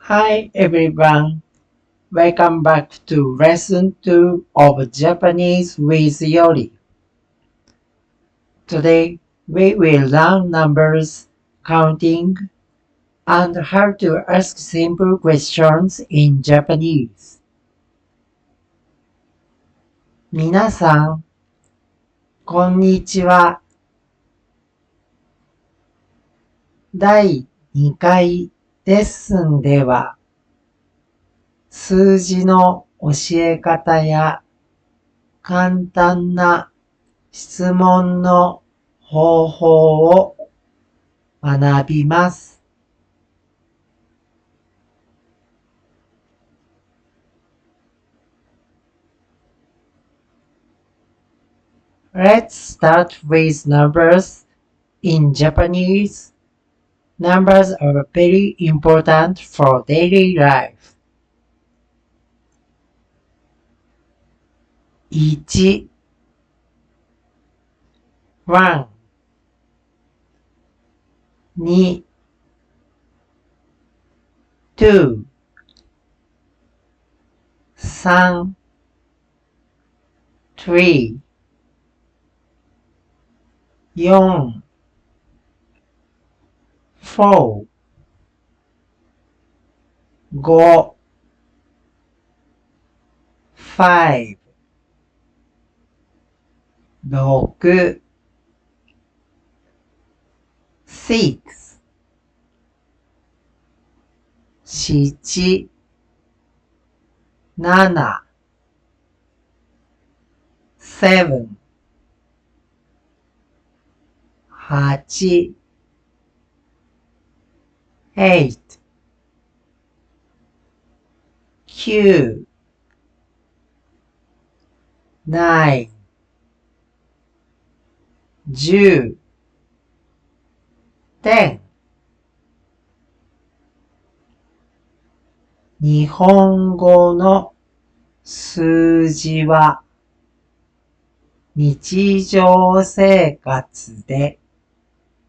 Hi everyone, welcome back to Lesson 2 of Japanese with Yori. Today we will learn numbers, counting, and how to ask simple questions in Japanese. 皆さん、こんにちは。第2回レッスンでは、数字の教え方や簡単な質問の方法を学びます。Let's start with numbers. In Japanese, numbers are very important for daily life. 1 1 2 2 3 3 4 4 5 5 6 6 7 7 7 8 8 9 9 10 10日本語の数字は日常生活で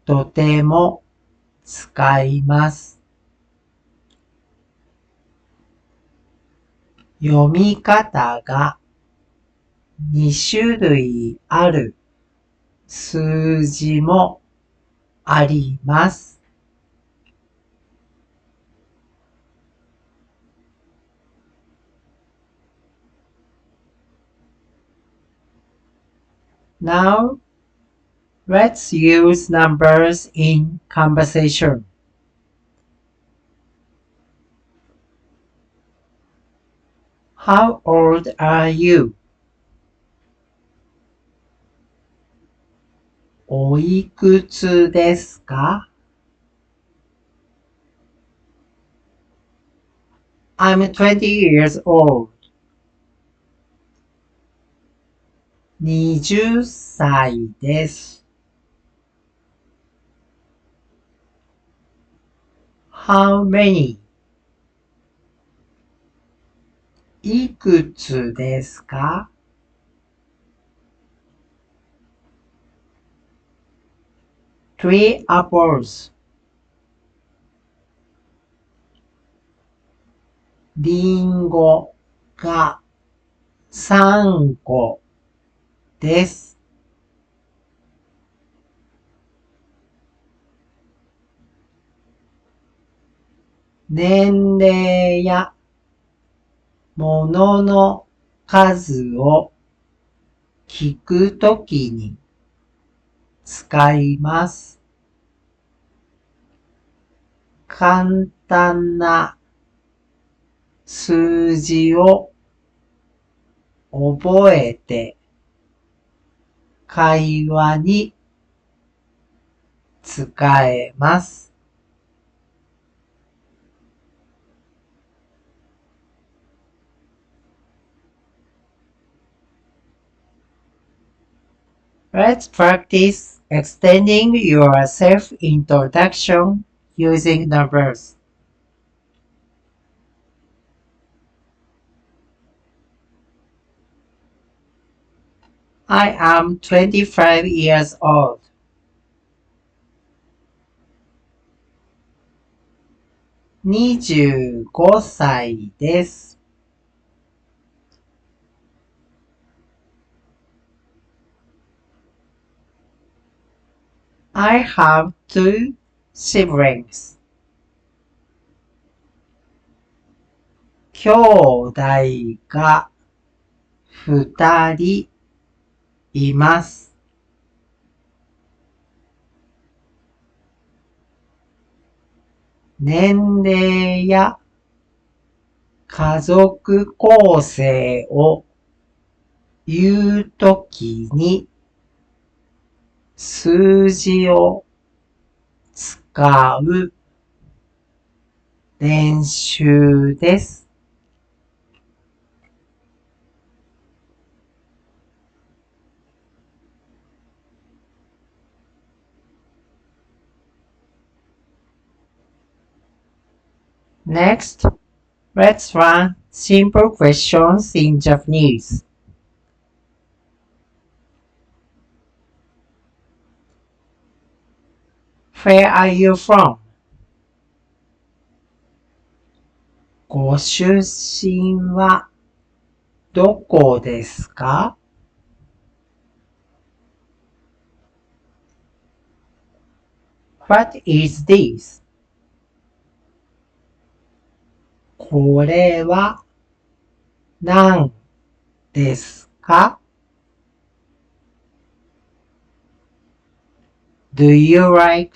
とても使います。読み方が2種類ある数字もあります。Now, let's use numbers in conversation. How old are you? おいくつですか？ I'm 20 years old. 20歳です。How many? いくつですか？ 3 apples. りんごが3個です。年齢や物の数を聞くときに使います。簡単な数字を覚えて会話に使えます。Let's practice extending your self-introduction using numbers. I am 25 years old. 25 15歳です。I have two siblings. 兄弟が2人います。年齢や家族構成を言うときに数字を使う練習です。Next, let's run simple questions in Japanese. Where are you from? ご出身はどこですか？ What is this? これは何ですか？ Do you like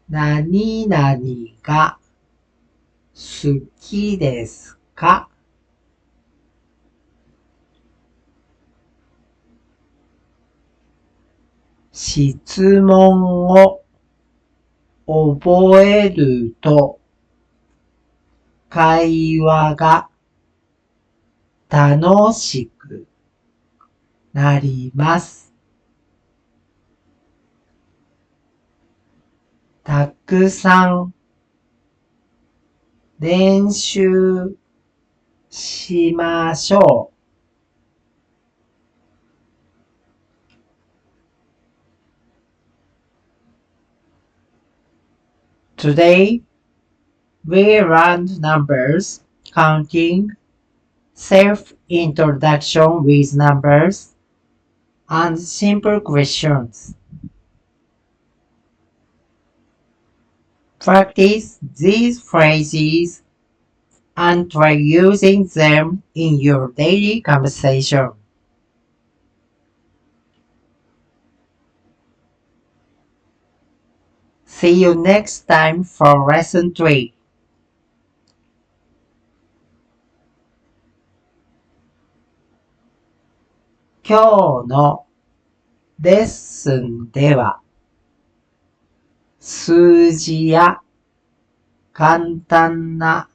何々が好きですか？質問を覚えると会話が楽しくなります。たくさん練習しましょう。Today, we learned numbers, counting, self-introduction with numbers, and simple questions. Practice these phrases and try using them in your daily conversation. See you next time for lesson 3. 今日のレッスンでは数字や簡単な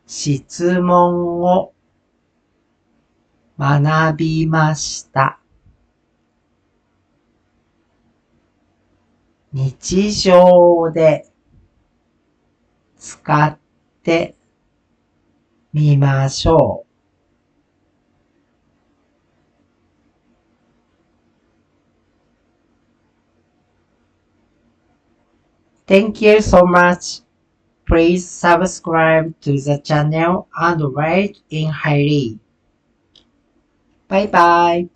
質問を学びました。日常で使ってみましょう。Thank you so much. Please subscribe to the channel and rate in highly. Bye bye.